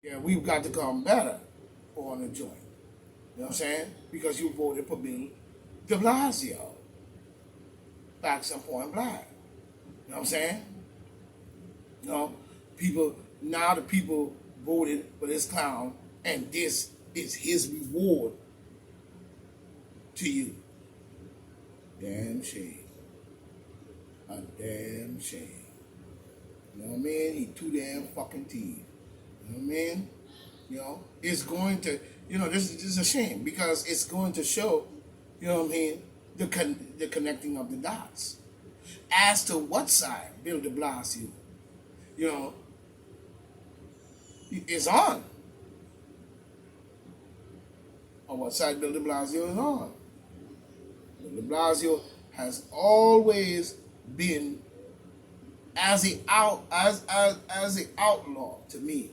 Yeah, we've got to come better on the joint. You know what I'm saying? Because you voted for Bill de Blasio. Facts and point blank. You know what I'm saying? You know, people now the people voted for this clown, and this is his reward to you. Damn shame. A damn shame. You know what I mean? He too damn fucking teeth. You know what I mean? You know, it's going to, this is a shame because it's going to show, you know what I mean, the connecting of the dots. As to what side Bill de Blasio, you know, is on, or what side Bill de Blasio is on. Bill de Blasio has always been as a outlaw to me.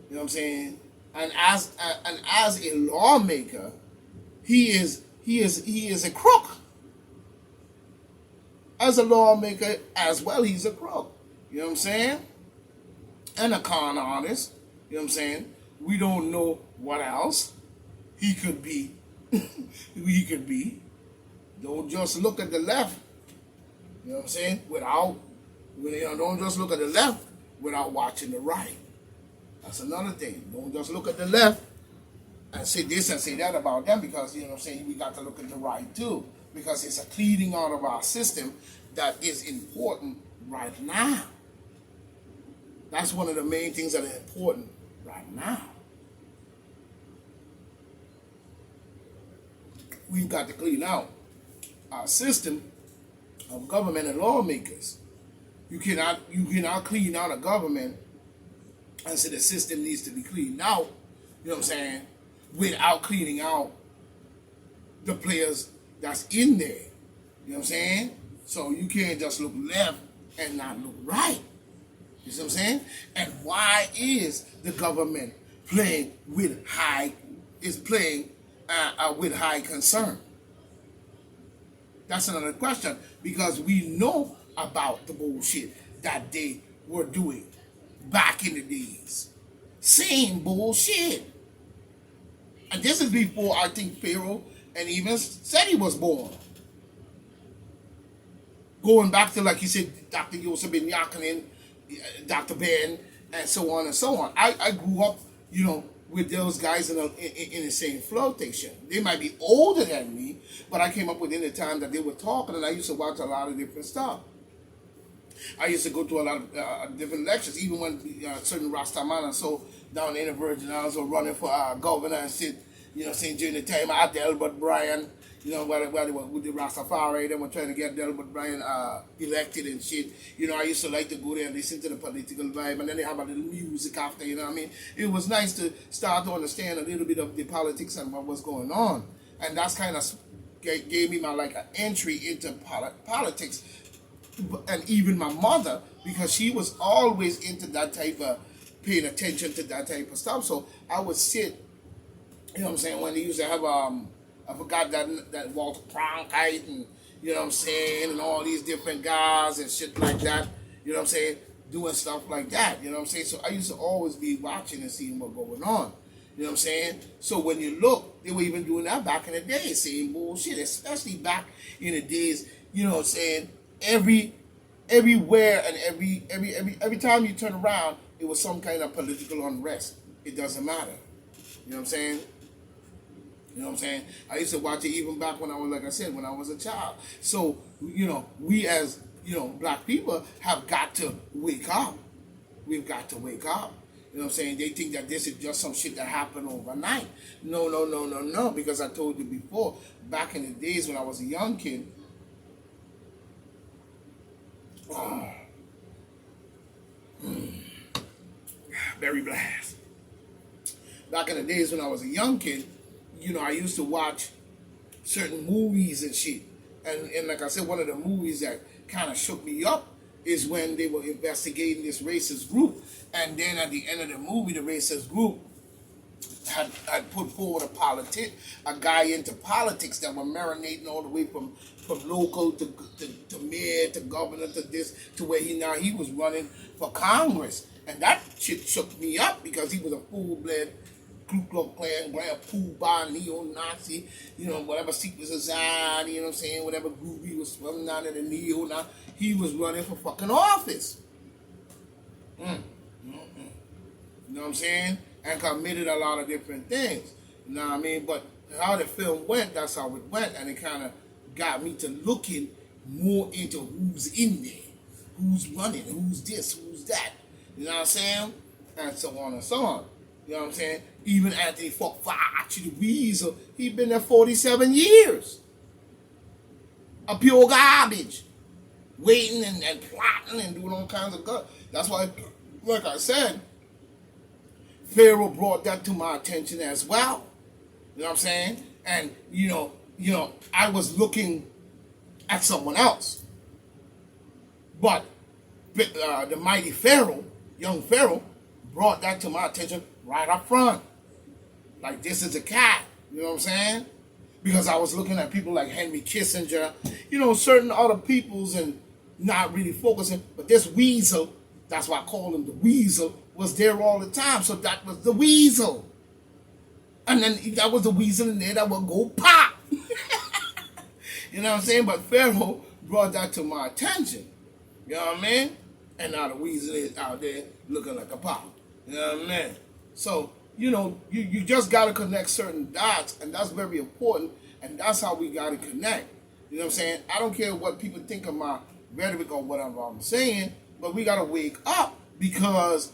You know what I'm saying? And as a lawmaker, he is a crook. As a lawmaker as well, he's a crook. You know what I'm saying? And a con artist. You know what I'm saying? We don't know what else he could be. he could be. Don't just look at the left. You know what I'm saying? Don't just look at the left without watching the right. That's another thing. Don't just look at the left and say this and say that about them because, you know what I'm saying, we got to look at the right too. Because it's a cleaning out of our system that is important right now. That's one of the main things that are important right now. We've got to clean out our system of government and lawmakers. You cannot clean out a government and say the system needs to be cleaned out, you know what I'm saying, without cleaning out the players that's in there. You know what I'm saying? So you can't just look left and not look right. You see what I'm saying? And why is the government playing with high concern? That's another question because we know about the bullshit that they were doing back in the days. Same bullshit. And this is before I think Pharaoh and even said he was born. Going back to, like you said, Dr. Yosef Ben Yakin, Dr. Ben, and so on and so on. I grew up, with those guys in the same flotation. They might be older than me, but I came up within the time that they were talking, and I used to watch a lot of different stuff. I used to go to a lot of different lectures, even when certain Rastaman and so down in the Virgin Islands were running for governor and sit, saying during the time I had Delbert Bryan, where they were with the Rastafari, they were trying to get Delbert Bryan elected and shit. I used to like to go there and listen to the political vibe, and then they have a little music after, you know what I mean? It was nice to start to understand a little bit of the politics and what was going on. And that's kind of gave me my, like, an entry into politics. And even my mother, because she was always into that type of, paying attention to that type of stuff. So I would sit, you know what I'm saying, when they used to have, I forgot that Walter Cronkite and, you know what I'm saying, and all these different guys and shit like that, you know what I'm saying, doing stuff like that, you know what I'm saying. So I used to always be watching and seeing what's going on, you know what I'm saying. So when you look, they were even doing that back in the day, same bullshit, especially back in the days, you know what I'm saying, everywhere and every time you turn around, it was some kind of political unrest. It doesn't matter. You know what I'm saying? You know what I'm saying? I used to watch it even back when I was, like I said, when I was a child. So, we as, black people have got to wake up. We've got to wake up. You know what I'm saying? They think that this is just some shit that happened overnight. No. Because I told you before, back in the days when I was a young kid, Berry Blast. Back in the days when I was a young kid, I used to watch certain movies and shit. And like I said, one of the movies that kind of shook me up is when they were investigating this racist group. And then at the end of the movie, the racist group had put forward a guy into politics that were marinating all the way from local to mayor to governor to this to where he was running for Congress. And that shit shook me up because he was a full-blood Ku Klux Klan, Grand Poobah, neo-Nazi, whatever secret society, you know what I'm saying, whatever group he was from, out of the neo-Nazi, he was running for fucking office. You know what I'm saying? And committed a lot of different things. You know what I mean? But how the film went, that's how it went. And it kind of got me to looking more into who's in there, who's running, who's this, who's that. You know what I'm saying? And so on and so on. You know what I'm saying? Even Anthony Fauci, the Weasel, he been there 47 years. A pure garbage. Waiting and plotting and doing all kinds of good. That's why, like I said, Pharaoh brought that to my attention as well. You know what I'm saying? And, I was looking at someone else. But the mighty Pharaoh, young Pharaoh, brought that to my attention right up front. Like, this is a cat. You know what I'm saying? Because I was looking at people like Henry Kissinger, certain other peoples and not really focusing. But this Weasel, that's why I call him the Weasel, was there all the time. So that was the Weasel. And then that was the Weasel in there that would go pop. You know what I'm saying? But Pharaoh brought that to my attention. You know what I mean? And now the Weasel is out there looking like a pop. You know what I mean? So, you just got to connect certain dots, and that's very important, and that's how we got to connect. You know what I'm saying? I don't care what people think of my rhetoric or whatever I'm saying, but we got to wake up because